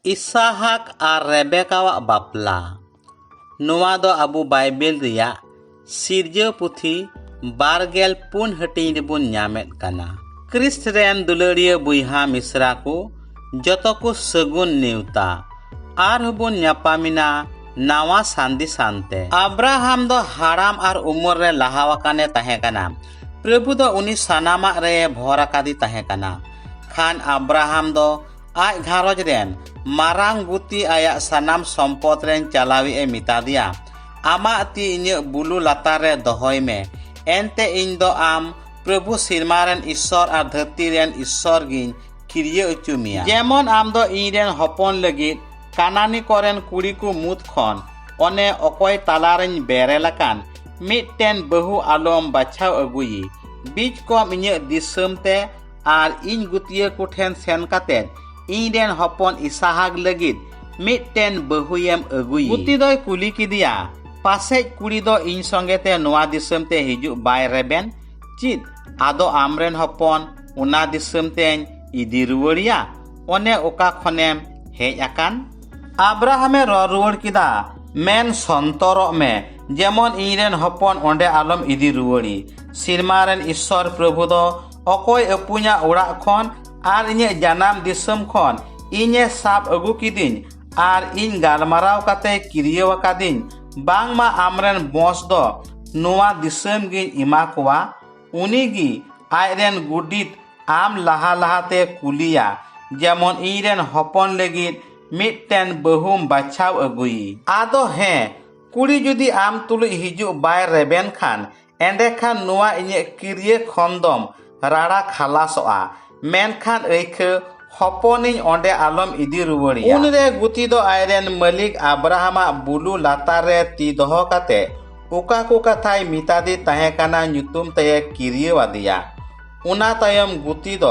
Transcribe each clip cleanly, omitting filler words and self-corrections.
ᱤᱥᱟᱦᱟᱠ ᱟᱨ ᱨᱮᱵᱮᱠᱟᱣᱟᱜ ᱵᱟᱯᱞᱟ ᱱᱚᱣᱟ ᱫᱚ ᱟᱵᱚ ᱵᱟᱭᱵᱮᱞ ᱨᱮᱭᱟᱜ ᱥᱤᱨᱡᱟᱹᱣ ᱯᱩᱛᱷᱤ 24 ᱦᱟᱹᱴᱤᱧ ᱨᱮᱵᱚᱱ ᱧᱟᱢᱮᱫ ᱠᱟᱱᱟ। ᱠᱨᱤᱥᱴ ᱨᱮᱱ ᱫᱩᱞᱟᱹᱲᱤᱭᱟᱹ ᱵᱚᱭᱦᱟ ᱢᱤᱥᱨᱟ ᱠᱚ ᱡᱚᱛᱚ ᱠᱚ ᱥᱟᱹᱜᱩᱱ ᱱᱮᱣᱛᱟ ᱟᱨᱦᱚᱸ ᱵᱚᱱ ᱧᱟᱯᱟᱢᱤᱱᱟ ᱱᱟᱣᱟ ᱥᱟᱸᱫᱮᱥᱟᱱᱛᱮ। ᱟᱵᱨᱟᱦᱟᱢ ᱫᱚ ᱦᱟᱲᱟᱢ ᱟᱨ ᱩᱢᱮᱨ ᱨᱮ ᱞᱟᱦᱟᱣᱟᱠᱟᱱᱮ ᱛᱟᱦᱮᱸ ᱠᱟᱱᱟ। ᱯᱨᱚᱵᱷᱩ ᱫᱚ ᱩᱱᱤ ᱥᱟᱱᱟᱢᱟᱜ ᱨᱮ ᱵᱷᱚᱨ ᱟᱠᱟᱫᱮ ᱛᱟᱦᱮᱸ ᱠᱟᱱᱟ। ᱠᱷᱟᱱ ᱟᱵᱨᱟᱦᱟᱢ ᱫᱚ ᱟᱡ ᱜᱷᱟᱨᱚᱸᱡᱽ ᱨᱮᱱ ᱢᱟᱨᱟᱝ ᱜᱩᱛᱤ ᱟᱭᱟᱜ ᱥᱟᱱᱟᱢ ᱥᱚᱢᱯᱚᱫ ᱨᱮᱱ ᱪᱟᱞᱟᱣᱤᱡ ᱮ ᱢᱮᱛᱟᱫᱮᱭᱟ, ᱟᱢᱟᱜ ᱛᱤ ᱤᱧᱟᱹᱜ ᱵᱩᱞᱩ ᱞᱟᱛᱟᱨ ᱨᱮ ᱫᱚᱦᱚᱭ ᱢᱮ। ᱮᱱᱛᱮ ᱤᱧ ᱫᱚ ᱟᱢ ᱯᱨᱚᱵᱷᱩ ᱥᱤᱨᱢᱟ ᱨᱮᱱ ঈশ্বর ᱟᱨ ᱫᱷᱟᱹᱨᱛᱤ ᱨᱮᱱ ঈশ্বর ᱜᱤᱧ ᱠᱤᱨᱤᱭᱟᱹ ᱚᱪᱚ ᱢᱮᱭᱟ। ᱡᱮᱢᱚᱱ ᱟᱢ ᱫᱚ ᱤᱧ ᱨᱮᱱ ᱦᱚᱯᱚᱱ ᱞᱟᱹᱜᱤᱫ ᱠᱟᱱᱟᱱᱤ ᱠᱚᱨᱮᱱ ᱠᱩᱲᱤ ᱠᱚ ᱢᱩᱫᱽ ᱠᱷᱚᱱ ᱚᱱᱮ ᱚᱠᱚᱭ ᱛᱟᱞᱟᱨᱮᱧ ᱵᱮᱨᱮᱞ ᱟᱠᱟᱱ ᱢᱤᱫᱴᱮᱱ ᱵᱟᱹᱦᱩ ᱟᱞᱚᱢ ᱵᱟᱪᱷᱟᱣ ᱟᱹᱜᱩᱭᱮ। ᱵᱤᱡ ᱠᱚᱢ ᱤᱧᱟᱹᱜ ᱫᱤᱥᱚᱢ ᱛᱮ ᱟᱨ ᱤᱧ ᱜᱩᱛᱤᱭᱟᱹ ᱠᱚ ᱴᱷᱮᱱ ᱥᱮᱱ ᱠᱟᱛᱮᱫ ᱤᱧ ᱨᱮᱱ ᱦᱚᱯᱚᱱ ᱤᱥᱟᱦᱟᱠ ᱞᱟᱹᱜᱤᱫ ᱢᱤᱫᱴᱮᱱ ᱵᱟᱹᱦᱩᱭᱮᱢ ᱟᱹᱜᱩᱭᱮ। ᱜᱩᱛᱤ ᱫᱚᱭ ᱠᱩᱞᱤ ᱠᱮᱫᱮᱭᱟ, ᱯᱟᱥᱮᱡ ᱠᱩᱲᱤ ᱫᱚ ᱤᱧ ᱥᱚᱸᱜᱮᱛᱮ ᱱᱚᱣᱟ ᱫᱤᱥᱚᱢ ᱛᱮ ᱦᱤᱡᱩᱜ ᱵᱟᱭ ᱨᱮᱵᱮᱱ? ᱪᱮᱫ ᱟᱫᱚ ᱟᱢᱨᱮᱱ ᱦᱚᱯᱚᱱ ᱚᱱᱟ ᱫᱤᱥᱚᱢ ᱛᱮᱧ ᱤᱫᱤ ᱨᱩᱣᱟᱹᱲᱮᱭᱟ ᱚᱱᱮ ᱚᱠᱟ ᱠᱷᱚᱱᱮᱢ ᱦᱮᱡ ᱟᱠᱟᱱ? ᱟᱵᱨᱟᱦᱟᱢᱮ ᱨᱚᱲ ᱨᱩᱣᱟᱹᱲ ᱠᱮᱫᱟ, ᱢᱮᱱ ᱥᱚᱱᱛᱚᱨᱚᱜ ᱢᱮ, ᱡᱮᱢᱚᱱ ᱤᱧᱨᱮᱱ ᱦᱚᱯᱚᱱ ᱚᱸᱰᱮ ᱟᱞᱚᱢ ᱤᱫᱤ ᱨᱩᱣᱟᱹᱲᱮ। ᱥᱤᱨᱢᱟ ᱨᱮᱱ ঈশ্বর ᱯᱨᱚᱵᱷᱩ ᱫᱚ ᱚᱠᱚᱭ ᱟᱹᱯᱩᱧᱟᱜ ᱚᱲᱟᱜ ᱠᱷᱚᱱ ᱟᱨ ᱤᱧᱟᱹᱜ ᱡᱟᱱᱟᱢ ᱫᱤᱥᱚᱢ ᱠᱷᱚᱱ ᱤᱧᱮ ᱥᱟᱵ ᱟᱹᱜᱩ ᱠᱤᱫᱤᱧ ᱟᱨ ᱤᱧ ᱜᱟᱞᱢᱟᱨᱟᱣ ᱠᱟᱛᱮ ᱠᱤᱨᱤᱭᱟᱹᱣ ᱟᱠᱟᱫᱤᱧ ᱵᱟᱝᱢᱟ ᱟᱢᱨᱮᱱ ᱵᱚᱸᱥ ᱫᱚ ᱱᱚᱣᱟ ᱫᱤᱥᱚᱢ ᱜᱤᱧ ᱮᱢᱟ ᱠᱚᱣᱟ। ᱩᱱᱤᱜᱮ ᱟᱡᱨᱮᱱ ᱜᱩᱰᱤᱛ ᱟᱢ ᱞᱟᱦᱟᱛᱮ ᱠᱩᱞᱤᱭᱟ, ᱡᱮᱢᱚᱱ ᱤᱧᱨᱮᱱ ᱦᱚᱯᱚᱱ ᱞᱟᱹᱜᱤᱫ ᱢᱤᱫᱴᱮᱱ ᱵᱟᱹᱦᱩᱢ ᱵᱟᱪᱷᱟᱣ ᱟᱹᱜᱩᱭᱮ। ᱟᱫᱚ ᱦᱮᱸ, ᱠᱩᱲᱤ ᱡᱩᱫᱤ ᱟᱢ ᱛᱩᱞᱩᱡ ᱦᱤᱡᱩᱜ ᱵᱟᱭ ᱨᱮᱵᱮᱱ ᱠᱷᱟᱱ ᱮᱸᱰᱮᱠᱷᱟᱱ ᱱᱚᱣᱟ ᱤᱧᱟᱹᱜ ᱠᱤᱨᱤᱭᱟᱹ ᱠᱷᱚᱱ ᱫᱚᱢ ᱨᱟᱲᱟ ᱠᱷᱟᱞᱟᱥᱚᱜᱼᱟ। ᱢᱮᱱᱠᱷᱟᱱ ᱟᱹᱭᱠᱷᱟᱹ ᱦᱚᱯᱚᱱᱤᱧ ᱚᱸᱰᱮ ᱟᱞᱚᱢ ᱤᱫᱤ ᱨᱩᱣᱟᱹᱲᱮᱭᱟ। ᱩᱱᱨᱮ ᱜᱩᱛᱤ ᱫᱚ ᱟᱡᱨᱮᱱ ᱢᱟᱹᱞᱤᱠ ᱟᱵᱨᱟᱦᱟᱢᱟᱜ ᱵᱩᱞᱩ ᱞᱟᱛᱟᱨ ᱨᱮ ᱛᱤ ᱫᱚᱦᱚ ᱠᱟᱛᱮ ᱚᱠᱟ ᱠᱚ ᱠᱟᱛᱷᱟᱭ ᱢᱮᱛᱟᱫᱮ ᱛᱟᱦᱮᱸ ᱠᱟᱱᱟ ᱧᱩᱛᱩᱢ ᱛᱮᱭ ᱠᱤᱨᱤᱭᱟᱹᱣ ᱟᱫᱮᱭᱟ। ᱚᱱᱟ ᱛᱟᱭᱚᱢ ᱜᱩᱛᱤ ᱫᱚ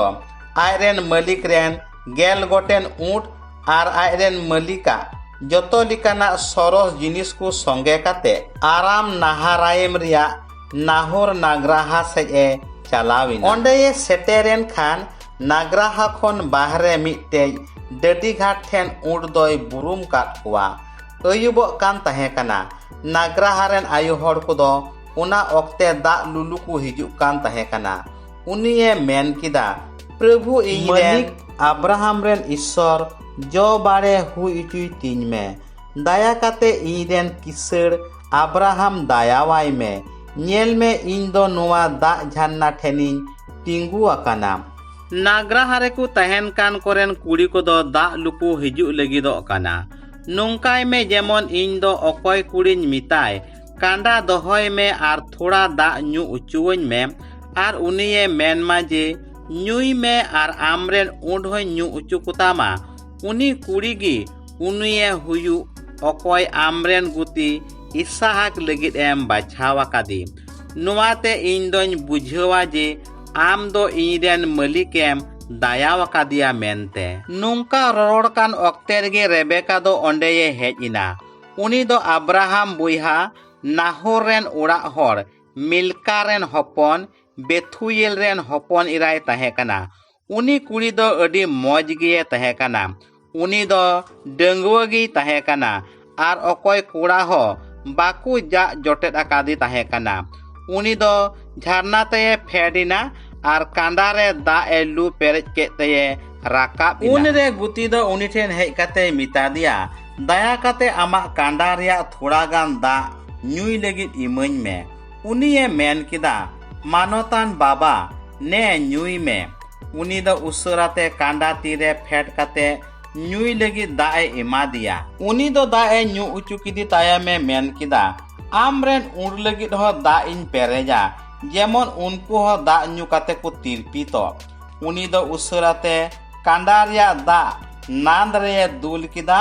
ᱟᱡᱨᱮᱱ ᱢᱟᱹᱞᱤᱠ ᱨᱮᱱ 10 ᱜᱚᱴᱮᱱ ᱩᱸᱴ ᱟᱨ ᱟᱡᱨᱮᱱ ᱢᱟᱹᱞᱤᱠᱟᱜ ᱡᱚᱛᱚ ᱞᱮᱠᱟᱱᱟᱜ ᱥᱚᱨᱚᱥ ᱡᱤᱱᱤᱥ ᱠᱚ ᱥᱚᱸᱜᱮ ᱠᱟᱛᱮ ᱟᱨᱟᱢ ᱱᱟᱦᱟᱨᱟᱭᱤᱢ ᱨᱮᱭᱟᱜ ᱱᱟᱦᱳᱨ ᱱᱟᱜᱨᱟᱦᱟ ᱥᱮᱡ ᱮ ᱪᱟᱞᱟᱣᱮᱱᱟ। ᱚᱸᱰᱮᱭ ᱥᱮᱴᱮᱨᱮᱱ ᱠᱷᱟᱱ ᱱᱟᱜᱨᱟᱦᱟ ᱠᱷᱚᱱ ᱵᱟᱦᱨᱮ ᱢᱤᱫᱴᱮᱡ ᱰᱟᱹᱰᱤ ᱜᱷᱟᱴ ᱴᱷᱮᱱ ᱩᱸᱴ ᱫᱚᱭ ᱵᱩᱨᱩᱢ ᱠᱟᱫ ᱠᱚᱣᱟ। ᱟᱹᱭᱩᱵᱚᱜ ᱠᱟᱱ ᱛᱟᱦᱮᱸ ᱠᱟᱱᱟ। ᱱᱟᱜᱨᱟᱦᱟ ᱨᱮᱱ ᱟᱭᱳ ᱦᱚᱲ ᱠᱚᱫᱚ ᱚᱱᱟ ᱚᱠᱛᱮ ᱫᱟᱜ ᱞᱩᱞᱩ ᱠᱚ ᱦᱤᱡᱩᱜ ᱠᱟᱱ ᱛᱟᱦᱮᱸ ᱠᱟᱱᱟ। ᱩᱱᱤᱭᱮ ᱢᱮᱱ ᱠᱮᱫᱟ, ᱯᱨᱚᱵᱷᱩ ᱤᱧ ᱨᱮᱱ ᱟᱵᱨᱟᱦᱟᱢ ᱨᱮᱱ ঈশ্বর ᱡᱚ ᱵᱟᱲᱮ ᱦᱩᱭ ᱚᱪᱚᱭ ᱛᱤᱧ ᱢᱮ। ᱫᱟᱭᱟ ᱠᱟᱛᱮ ᱤᱧ ᱨᱮᱱ ᱠᱤᱥᱟᱹᱲ ᱟᱵᱨᱟᱦᱟᱢ ᱫᱟᱭᱟᱣᱟᱭ ᱢᱮ। ᱧᱮᱞ ᱢᱮ, ᱤᱧ ᱫᱚ ᱱᱚᱣᱟ ᱫᱟᱜ ᱡᱷᱟᱨᱱᱟ ᱴᱷᱮᱱᱤᱧ ᱛᱤᱸᱜᱩ ᱟᱠᱟᱱᱟ। ᱱᱟᱜᱨᱟᱦᱟ ᱨᱮᱠᱚ ᱛᱟᱦᱮᱱ ᱠᱟᱱ ᱠᱚᱨᱮᱱ ᱠᱩᱲᱤ ᱠᱚᱫᱚ ᱫᱟᱜ ᱞᱩᱠᱩ ᱦᱤᱡᱩᱜ ᱞᱟᱹᱜᱤᱫᱚᱜ ᱠᱟᱱᱟ। ᱱᱚᱝᱠᱟᱭ ᱢᱮ ᱡᱮᱢᱚᱱ ᱤᱧ ᱫᱚ ᱚᱠᱚᱭ ᱠᱩᱲᱤᱧ ᱢᱮᱛᱟᱭ, ᱠᱟᱸᱰᱟ ᱫᱚᱦᱚᱭ ᱢᱮ ᱟᱨ ᱛᱷᱚᱲᱟ ᱫᱟᱜ ᱧᱩ ᱚᱪᱚᱣᱟᱹᱧ ᱢᱮ। ᱟᱨ ᱩᱱᱤᱭᱮ ᱢᱮᱱᱢᱟ ᱡᱮ ᱧᱩᱭ ᱢᱮ ᱟᱨ ᱟᱢᱨᱮᱱ ᱩᱸᱴ ᱦᱚᱸᱧ ᱧᱩ ᱚᱪᱚ ᱠᱚᱛᱟᱢᱟ। ᱩᱱᱤ ᱠᱩᱲᱤ ᱜᱮ ᱩᱱᱤᱭᱮ ᱦᱩᱭᱩᱜ ᱚᱠᱚᱭ ᱟᱢᱨᱮᱱ ᱜᱩᱛᱤ ᱤᱥᱟᱦᱟᱠ ᱞᱟᱹᱜᱤᱫ ᱮᱢ ᱵᱟᱪᱷᱟᱣ ᱟᱠᱟᱫᱮ। ᱱᱚᱣᱟᱛᱮ ᱤᱧ ᱫᱚᱧ ᱵᱩᱡᱷᱟᱹᱣᱟ ᱡᱮ ᱟᱢ ᱫᱚ ᱤᱧᱨᱮᱱ ᱢᱟᱹᱞᱤᱠᱮᱢ ᱫᱟᱭᱟᱣ ᱟᱠᱟᱫᱮᱭᱟ ᱢᱮᱱᱛᱮ। ᱱᱚᱝᱠᱟ ᱨᱚᱲ ᱠᱟᱱ ᱚᱠᱛᱮ ᱨᱮᱜᱮ ᱨᱮᱵᱮᱠᱟ ᱫᱚ ᱚᱸᱰᱮᱭ ᱦᱮᱡ ᱮᱱᱟ। ᱩᱱᱤ ᱫᱚ ᱟᱵᱨᱟᱦᱟᱢ ᱵᱚᱭᱦᱟ ᱱᱟᱦᱳᱨ ᱨᱮᱱ ᱚᱲᱟᱜ ᱦᱚᱲ ᱢᱤᱞᱠᱟ ᱨᱮᱱ ᱦᱚᱯᱚᱱ ᱵᱮᱛᱷᱩᱭᱮᱞ ᱨᱮᱱ ᱦᱚᱯᱚᱱ ᱮᱨᱟᱭ ᱛᱟᱦᱮᱸ ᱠᱟᱱᱟ। ᱩᱱᱤ ᱠᱩᱲᱤ ᱫᱚ ᱟᱹᱰᱤ ᱢᱚᱡᱽ ᱜᱮᱭ ᱛᱟᱦᱮᱸ ᱠᱟᱱᱟ। ᱩᱱᱤ ᱫᱚ ᱰᱟᱺᱜᱩᱣᱟᱹ ᱜᱮᱭ ᱛᱟᱦᱮᱸ ᱠᱟᱱᱟ ᱟᱨ ᱚᱠᱚᱭ ᱠᱚᱲᱟ ᱦᱚᱸ ᱵᱟᱠᱚ ᱡᱟᱜ ᱡᱚᱴᱮᱫ ᱟᱠᱟᱫᱮ ᱛᱟᱦᱮᱸ ᱠᱟᱱᱟ। ᱩᱱᱤ ᱫᱚ ᱡᱷᱟᱨᱱᱟ ᱛᱮᱭ ᱯᱷᱮᱰ ᱮᱱᱟ ᱟᱨ ᱠᱟᱸᱰᱟ ᱨᱮ ᱫᱟᱜ ᱮ ᱞᱩ ᱯᱮᱨᱮᱡ ᱠᱮᱫ ᱛᱮᱭ ᱨᱟᱠᱟᱵ ᱮᱱᱟ। ᱩᱱᱨᱮ ᱜᱩᱛᱤ ᱫᱚ ᱩᱱᱤ ᱴᱷᱮᱱ ᱦᱮᱡ ᱠᱟᱛᱮᱭ ᱢᱮᱛᱟᱫᱮᱭᱟ, ᱫᱟᱭᱟ ᱠᱟᱛᱮ ᱟᱢᱟᱜ ᱠᱟᱸᱰᱟ ᱨᱮᱭᱟᱜ ᱛᱷᱚᱲᱟ ᱜᱟᱱ ᱫᱟᱜ ᱧᱩᱭ ᱞᱟᱹᱜᱤᱫ ᱤᱢᱟᱹᱧ ᱢᱮ। ᱩᱱᱤᱭᱮ ᱢᱮᱱ ᱠᱮᱫᱟ, ᱢᱟᱱᱚᱛᱟᱱ ᱵᱟᱵᱟ, ᱱᱮ ᱧᱩᱭ ᱢᱮ। ᱩᱱᱤ ᱫᱚ ᱩᱥᱟᱹᱨᱟᱛᱮ ᱠᱟᱸᱰᱟ ᱛᱤᱨᱮ ᱯᱷᱮᱰ ᱠᱟᱛᱮ ᱧᱩᱭ ᱞᱟᱹᱜᱤᱫ ᱫᱟᱜ ᱮ ᱮᱢᱟᱫᱮᱭᱟ। ᱩᱱᱤ ᱫᱚ ᱫᱟᱜ ᱮ ᱧᱩ ᱚᱪᱚ ᱠᱮᱫᱮ ᱛᱟᱭᱚᱢᱮ ᱢᱮᱱ ᱠᱮᱫᱟ, ᱟᱢᱨᱮᱱ ᱩᱸᱴ ᱞᱟᱹᱜᱤᱫ ᱦᱚᱸ ᱫᱟᱜ ᱤᱧ ᱯᱮᱨᱮᱡᱟ, ᱡᱮᱢᱚᱱ ᱩᱱᱠᱩ ᱦᱚᱸ ᱫᱟᱜ ᱧᱩ ᱠᱟᱛᱮ ᱠᱚ ᱛᱤᱨᱯᱤᱛᱚᱜ। ᱩᱱᱤ ᱫᱚ ᱩᱥᱟᱹᱨᱟᱛᱮ ᱠᱟᱸᱰᱟ ᱨᱮᱭᱟᱜ ᱫᱟᱜ ᱱᱟᱸᱫ ᱨᱮᱭ ᱫᱩᱞ ᱠᱮᱫᱟ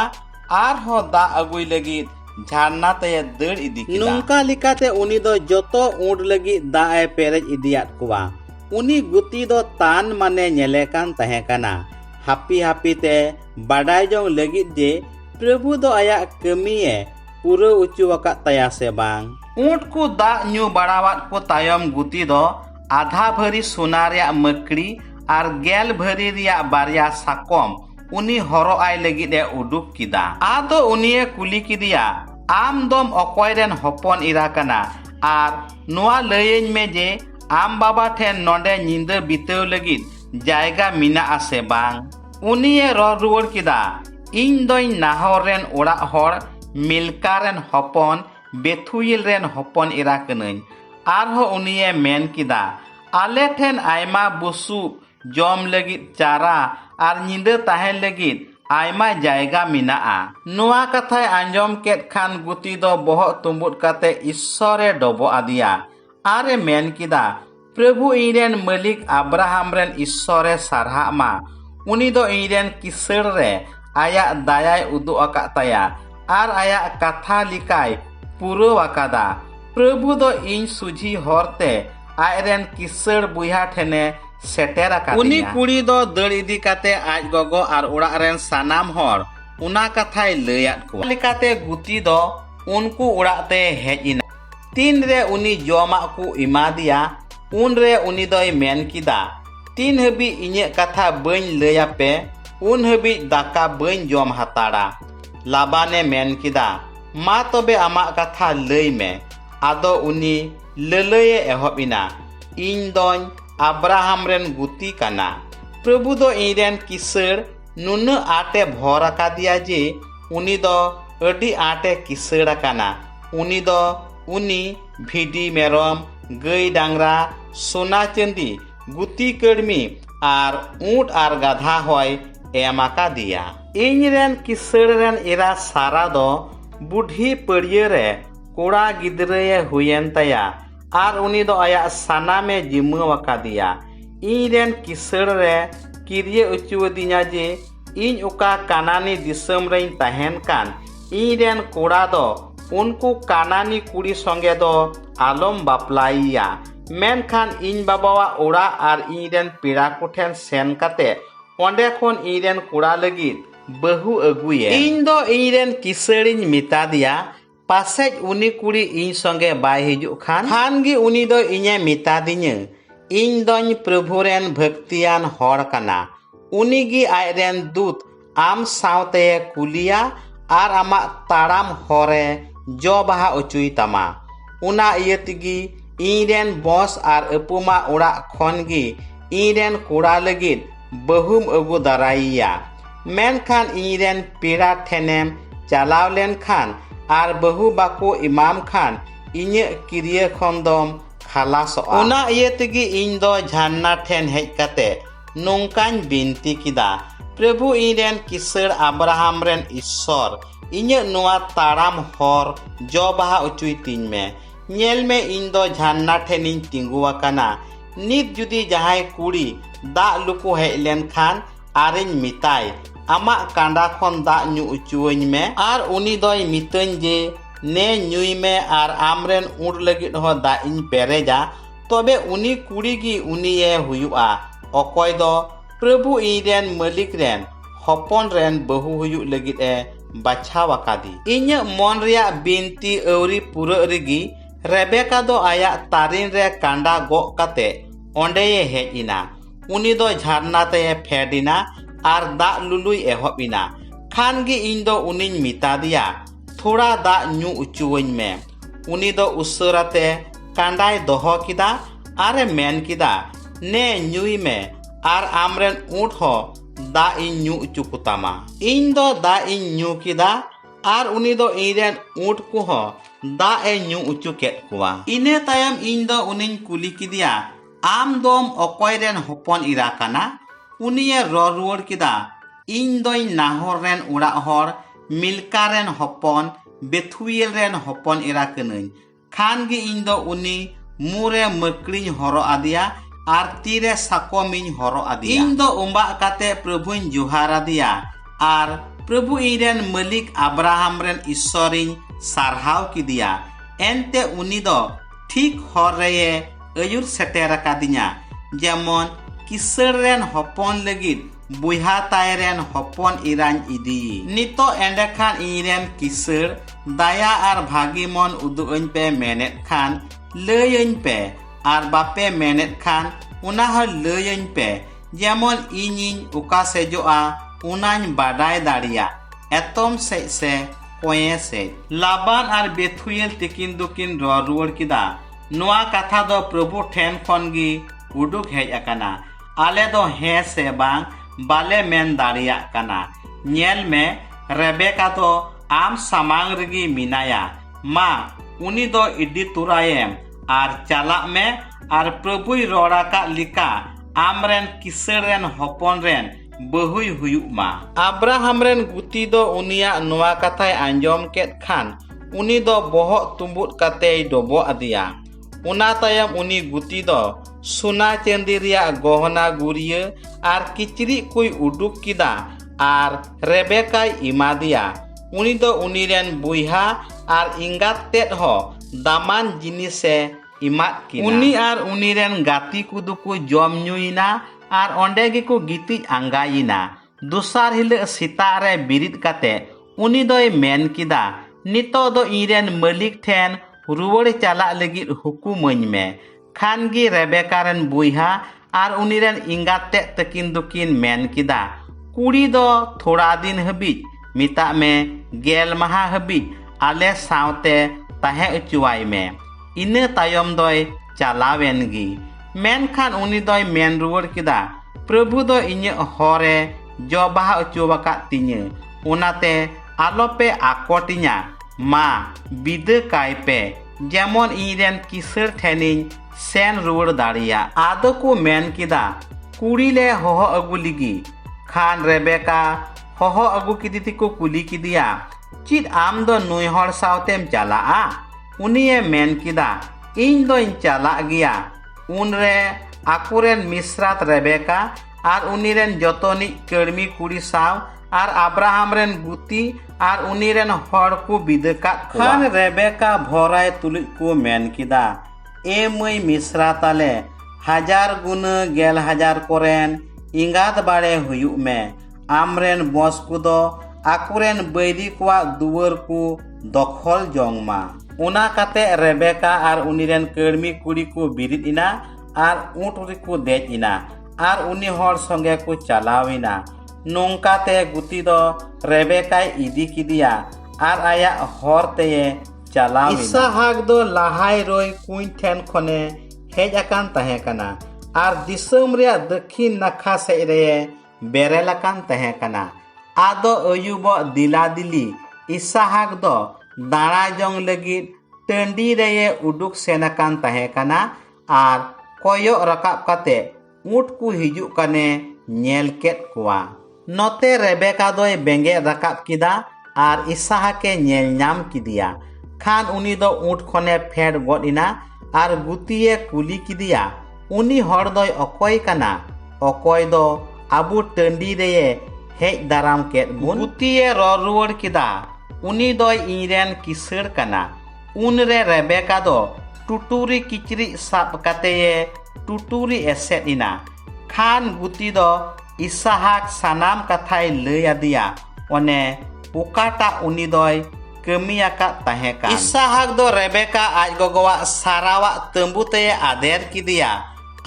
ᱟᱨᱦᱚᱸ ᱫᱟᱜ ᱟᱹᱜᱩᱭ ᱞᱟᱹᱜᱤᱫ ᱡᱷᱟᱨᱱᱟ ᱛᱮᱭ ᱫᱟᱹᱲ ᱤᱫᱤ ᱠᱮᱫᱟ। ᱱᱚᱝᱠᱟ ᱞᱮᱠᱟᱛᱮ ᱩᱱᱤ ᱫᱚ ᱡᱚᱛᱚ ᱩᱸᱴ ᱞᱟᱹᱜᱤᱫ ᱫᱟᱜ ᱮ ᱯᱮᱨᱮᱡ ᱤᱫᱤᱭᱟᱫ ᱠᱚᱣᱟ। ᱩᱱᱤ ᱜᱩᱛᱤ ᱫᱚ ᱛᱟᱱ ᱢᱟᱱᱮ ᱧᱮᱞᱮ ᱠᱟᱱ ᱛᱟᱦᱮᱸ ᱠᱟᱱᱟ, ᱦᱟᱯᱤ ᱦᱟᱯᱤᱛᱮ ᱵᱟᱰᱟᱭ ᱡᱚᱝ ᱞᱟᱹᱜᱤᱫ ᱡᱮ ᱯᱨᱚᱵᱷᱩ ᱫᱚ ᱟᱭᱟᱜ ᱠᱟᱹᱢᱤᱭᱮ ᱯᱩᱨᱟᱹᱣ ᱚᱪᱚ ᱟᱠᱟᱫ ᱛᱟᱭᱟ ᱥᱮ ᱵᱟᱝ। ᱩᱸᱴ ᱠᱚ ᱫᱟᱜ ᱧᱩ ᱵᱟᱲᱟᱣᱟᱫ ᱠᱚ ᱛᱟᱭᱚᱢ ᱜᱩᱛᱤ ᱫᱚ ᱟᱫᱷᱟ ᱵᱷᱟᱹᱨᱤ ᱥᱳᱱᱟ ᱨᱮᱭᱟᱜ ᱢᱟᱹᱠᱲᱤ ᱟᱨ 10 ᱵᱷᱟᱹᱨᱤ ᱨᱮᱭᱟᱜ 2 ᱥᱟᱠᱚᱢ ᱩᱱᱤ ᱦᱚᱨᱚᱜ ᱟᱭ ᱞᱟᱹᱜᱤᱫ ᱮ ᱩᱰᱩᱠ ᱠᱮᱫᱟ᱾ ᱟᱫᱚ ᱩᱱᱤᱭ ᱠᱩᱞᱤ ᱠᱮᱫᱮᱭᱟ, ᱟᱢ ᱫᱚᱢ ᱚᱠᱚᱭ ᱨᱮᱱ ᱦᱚᱯᱚᱱ ᱮᱨᱟ ᱠᱟᱱᱟ ᱟᱨ ᱱᱚᱣᱟ ᱞᱟᱹᱭᱟᱹᱧ ᱢᱮ ᱡᱮ ᱟᱢ ᱵᱟᱵᱟ ᱴᱷᱮᱱ ᱱᱚᱰᱮ ᱧᱤᱫᱟᱹ ᱵᱤᱛᱟᱹᱣ ᱞᱟᱹᱜᱤᱫ ᱡᱟᱭᱜᱟ ᱢᱮᱱᱟᱜ ᱟᱥᱮ ᱵᱟᱝ? ᱩᱱᱤᱭ ᱨᱚᱲ ᱨᱩᱣᱟᱹᱲ ᱠᱮᱫᱟ, ᱤᱧ ᱫᱚᱧ ᱱᱟᱦᱚᱨ ᱨᱮᱱ ᱚᱲᱟᱜ ᱦᱚᱲ ᱢᱤᱞᱠᱟ ᱨᱮᱱ ᱦᱚᱯᱚᱱ ᱵᱮᱛᱷᱩᱭᱮᱞ ᱨᱮᱱ ᱦᱚᱯᱚᱱ ᱮᱨᱟ ᱠᱟᱹᱱᱟᱹᱧ᱾ ᱟᱨᱦᱚᱸ ᱩᱱᱤᱭ ᱢᱮᱱ ᱠᱮᱫᱟ, ᱟᱞᱮ ঠেন আয়মা বুসুব জম লগিদ চারা আর নিদে তাহেন লগিদ আয়মা জায়গা মিনাআ। নোয়া কথায় আঞ্জম কেদ খান গুতি দ বহগ তুম্বুদ কাতে ঈশ্বরে ডব আদিয়া আরে মেন কিদা, প্রভু ইরেন মালিক আব্রাহাম রেন ঈশ্বরে সারহা মা। উনি দ ইরেন কিসড় রে আয়া দায়ায় উদু আকাদ তায়া আর আয়া কথা লিকায় পুরো আকাদা। প্রভু দ ইন সুঝি হরতে আয়রেন কিসড় বুইহা ঠেনে সেটের আকাদিয়া। উনি কুড়ি দ দড় ইদি কাতে আজ গগো আর ওড়াগ রেন সানাম হর উনা কথায় লইয়াদ কোয়া। লিকাতে গুতি দ উনকু ওড়াতে হেজ ইনা। তিন রে উনি জমা কু ইমাদিয়া উন রে উনি দই মেন কিদা, তিন হাবি ইñe কথা বইন লইয়াপে উন হাবি দাকা বইন জম হাতাড়া। লাবানে মেন কিদা, মা তবে আমা কথা লই মে। আদো উনি ললয়ে এহব ইনা, ইñ দñ আব্রাহাম রেন গুতি কানা। প্রভু দ ইরেন কিসড় নুন আটে ভর আকাদিয়া যে উনি দ আডি আটে কিসড় আকানা। উনি দ উনি ভিডি মেরম গাই ডাংরা সোনা চাঁদি গুতি কর্মী আর উট আর গাধা হয় এম আকাদিয়া। ইñ রেন কিসড় রেন এরা সারা দ বুढ़ी पड़िए रे कोड़ा गिदरे हुयन तया আর উনি দ আয়া সানামে জিম্মু আকাদিয়া। ইñ রেন কিসড় রে কিরিয়ে উচুদিয়া যে ইñ উকা কানানি দিসম রেন তাহেন কান। ইñ রেন কোড়া দ উনকু কানানি কুড়ি সঙ্গে দ আলম বাপলাইয়া। মেনখান ইñ বাবাওয়া ওড়া আর ইñ রেন পেড়া কোঠেন সেন কাতে অন্ডে খন ইñ রেন কোড়া লগিদ বহু আগুয়ে। ইñ দ ইñ রেন কিসড়িñ মেতা দিয়া, পাসেজ উনি কুড়ি ইñ সঙ্গে বাই হিজুক খান গি উনি দ ইñে মেতা দিñে, ইñ দñ প্রভু রেন ভক্তিয়ান হর কানা। উনি গি আজ রেন দূত আম সাউতে কুলিয়া আর আমা তাড়াম হরে জ বাহা উচুই তামা। উনা ইয়ে তিগি ইñ রেন বস আর আপুমা ওড়া খন গি ইñ রেন কোড়া লগিদ বহুম আগু দারাইয়া। মেনখান ইñ রেন পেড়া ঠেনেম চালাও লেন খান আর বহু বাকু ইমাম খান ইñe কিরিয়ে খন্দম খালাসᱚᱜᱼᱟ। উনা ইয়ে তিগি ইñ দ ঝান্না ঠেন হেজ কাতে নংকাñ বিনতি কিদা, প্রভু ইñ রেন কিসড় আব্রাহাম রেন ঈশ্বর ইñe নোয়া তাড়াম হর জ বাহা উচুই তিñ মে। ñেল মে ইñ দ ঝান্না ঠেনিñ তিঙ্গু আকানা। নিত যদি জাহাই কুড়ি দা লুকু হেজ লেন খান আরিñ মিতাই, আমা কাঁডা খন দা ñু উচুওñ মে। আর উনি দই মিতñ যে নে ñুই মে আর আমরেন উট লগিদ হ দা ইñ পেরেজা। তবে উনি কুড়ি গি উনিয়ে হুয়ুগᱼা অকয় দ প্রভু ইñ রেন মালিক রেন হপন রেন বহু হুয়ুগ লগিদ এ বাছাও আকাদি। ইᱧ মন রেয়া বিনতি আউরি পুরা রেগি রেবেকা দ আয়া তারিন রে কাঁডা গক কাতে অন্ডেয়ে হেজ ইনা। উনি দ ঝারনাতে ফেডিনা আর দা লুলুই এহব ইনা। খান গি ইñ দ উনিñ মিতা দিয়া, থোড়া দা ñু উচুওñ মে। উনি দ উসরাতে কাঁডাই দহ কিদা আরে মেন কিদা, নে ñুই মে আর আমরেন উট হ দা ইñ ñু উচু কুতামা। ইñ দ দা ইñ ñু কিদা আর উনি দ ইñ রেন উট কু হ দা এ ñু উচু কেদ কুয়া। ইনে তায়ম ইñ দ উনিñ কুলি কিদিয়া, আম দম অকয় রেন হপন ইরা কানা? উনিয়ে রড় রুয়াড় কিদা, ইñ দই নাহর রেন ওড়াগ হর মিলকা রেন হপন বেথুয়েল রেন হপন এরা কানাñ। খান গি ইñ দ উনি মুরে মকড়িñ হরọ আদিয়া আর তিরে সাকমিñ হরọ আদিয়া। ইñ দ উম্বা কাতে প্রভুñ জোহার আদিয়া আর প্রভু ইñ রেন মালিক আব্রাহাম রেন ঈশ্বরিñ সারহাও কিদিয়া। এনতে উনি দ ঠিক হর রে আয়ুর সেটের আকাদিñা। যেমন কিসড় রেন হপন লগিদ বুইহা তাই রেন হপন ইরাñ ইদি। নিতো এন্ডে খান ইñ রেন কিসড় দায়া আর ভাগি মন উদুগñ পে মেনেদ খান লইñ পে আর বাপে মেনেদ খান উনা হ লইñ পে। যেমন ইñiñ উকা সেজোগᱼা उनाኝ बाडाय दाड़िया एतम सेज से कोये सेज। लाबान और बेथुएल तिकिन दुकिन रुआड़ किदा नोआ कथा दो प्रभु ठेन खनगी उडुक हेज अकाना। आले दो हे से बांग बाले मेन दाड़िया कना। नेल में रेबेका दो आम सामांग रगी मिनाया मा उनी दो इडी तुरायेम आर चाला में आर प्रभुई रोड़ा का लिका आमरेन किसरेन हपन रेन बहुई हुयुक मा। अब्राहम रेन गुती दो उनिया नोआ कथाय आंजोम केत खान उनी दो बोहक तुम्बुत कते डोबो अदिया। उना तायम उनी गुती दो सुना चेंदी रिया गहना गुरिया आर किचरी कुई उडुक किदा आर रेबेकाय इमादिया। उनी दो उनीरेन बुइहा आर इंगात तेद हो दामान जिनिसे इमात किना। उनी आर उनीरेन गाती कुदु को जम ᱧᱩᱭिना आर ओंडे गेको गितिज आंगायिना। दुसार हिले सितार रे बिरिद काते उनी दोय मेन किदा नितो दो इरेन मालिक ठेन रुवड़ चाला लगिद हुकुमኝ मे। खान गी रेबेका रेन बुइहा आर उनीरेन इंगात तेद तकिन दुकिन मेन किदा कुड़ी दो थोड़ा दिन हबिज मिता में गेल महा हबिज आले सावते ताहे अचुवाय में। इने तायम दोय चालावेन गी। मेनखान उनी दोय मेन रुवड़ किदा प्रभु दो इnye हरे जबाह अचुवाका तिnye उनाते आलोपे आकोटिnya मा बिदे कायपे जेमन इरेन किसर ठेनिन सेन रुवड़ दाड़िया। आदो को मेन किदा कुड़ीले होहो अगु लिगी। खान रेबेका होहो अगु किदी को कुली किदिया चिद आम दो नुई हर सावतेम चला आ। उनिये मेन किदा इन दो इन चला गया। उनरे आकुरेन मिश्रात रेबेका आर उनीरेन जतोनी कर्मी कुड़ी साव आर अब्राहम रेन गुती आर उनीरेन हर को बिदका। खान रेबेका भोराय तुलिज को मेन किदा ए मई मिश्रा ताले 1000 गुना 10,000 कोरेन इंगात बाड़े हुयुक में। आमरेन बस को दो आकुरेन बैरी कोआ दुवर को दखल जोंगमा। उना काते रेबेका आर उनीरेन कर्मी कुड़ी को बिरिद इना आर ऊँट रिको देज इना आर उनी हर संगे को चलाविना। नोंकाते गुती दो रेबेकाय इदी किदिया आर आया हर तेये चलाविना। इसहाक दो लाहाय रोय कुई ठेन खने हेज अकान तहे कना आर दिसम रिया दक्षिण नाखा से रे बेरेलकान तहे कना। आदो अयुब दिला दिली इसहाक दो दाड़ा जोंग लगिद टंडी रे उडुक सेनाकान तहे कना आर कोयो रकाब काते ऊँट को हिजुक कने नेल केत कोआ। नोते रेबेका दोय बेंगे रकाब किदा आर इसहाके नेल नाम किदिया। खान उनी दो ऊँट खने फेड गोद इना आर गुतिये कुली किदिया उनी हर दोय अकोय कना अकोय दो आबू टंडी रे हेज दाराम केत बुन। गुतिये रुवड़ किदा उनी दोय इरेन किसर कना। उन रे रेबेका दो टुटुरी किचरी साब काते टुटुरी एसेट इना। खान गुती दो इसहाक सानाम कथाय लय आदिया ओने उकाटा उनी दोय कमियाका तहेका। इसहाक दो रेबेका आज गोगोवा सारावा तंबुते आदेर किदिया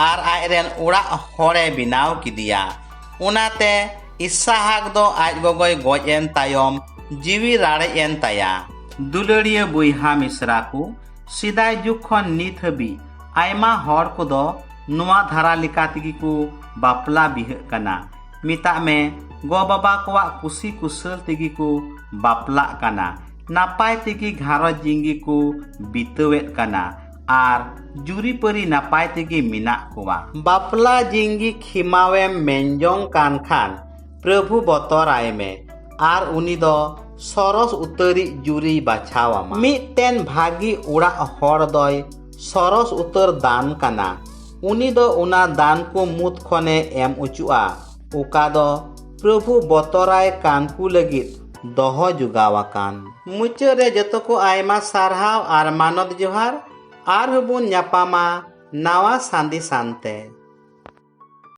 आर आयरेन उड़ा हरे बिनाव किदिया। उनाते इसहाक दो आज गोगोय गोजेन तायम जीवी राड़े एन ताया। दुलड़िया बुइहा मिश्रा को सिदाय जुग खन नित हबी आयमा हर को दो नुआ धारा लिकातिगी को बापला बिह कना। मिता में गो बाबा कोवा कुसी कुशल तिगी को बापला कना। नापाय तिगी घारो जिंगी को बितवेत कना आर जुरी परी नापाय तिगी मिना कोवा। बापला जिंगी खिमावेम मेंजोंग कान खान प्रभु बतराय में आर उनी दो सरस उतरी जुरी बाछावा। मिटेन भागी उड़ा हर दोय सरस उतर दान कना। उनी दो उना दान को मुत खने एम उचुआ उका दो प्रभु बतराय कान को लगित दोहो जुगावा कान। मुचे रे जतो को आयमा सारहाव आर मानद जोहार आर हबुन न्यापामा नावा सांदी सांते।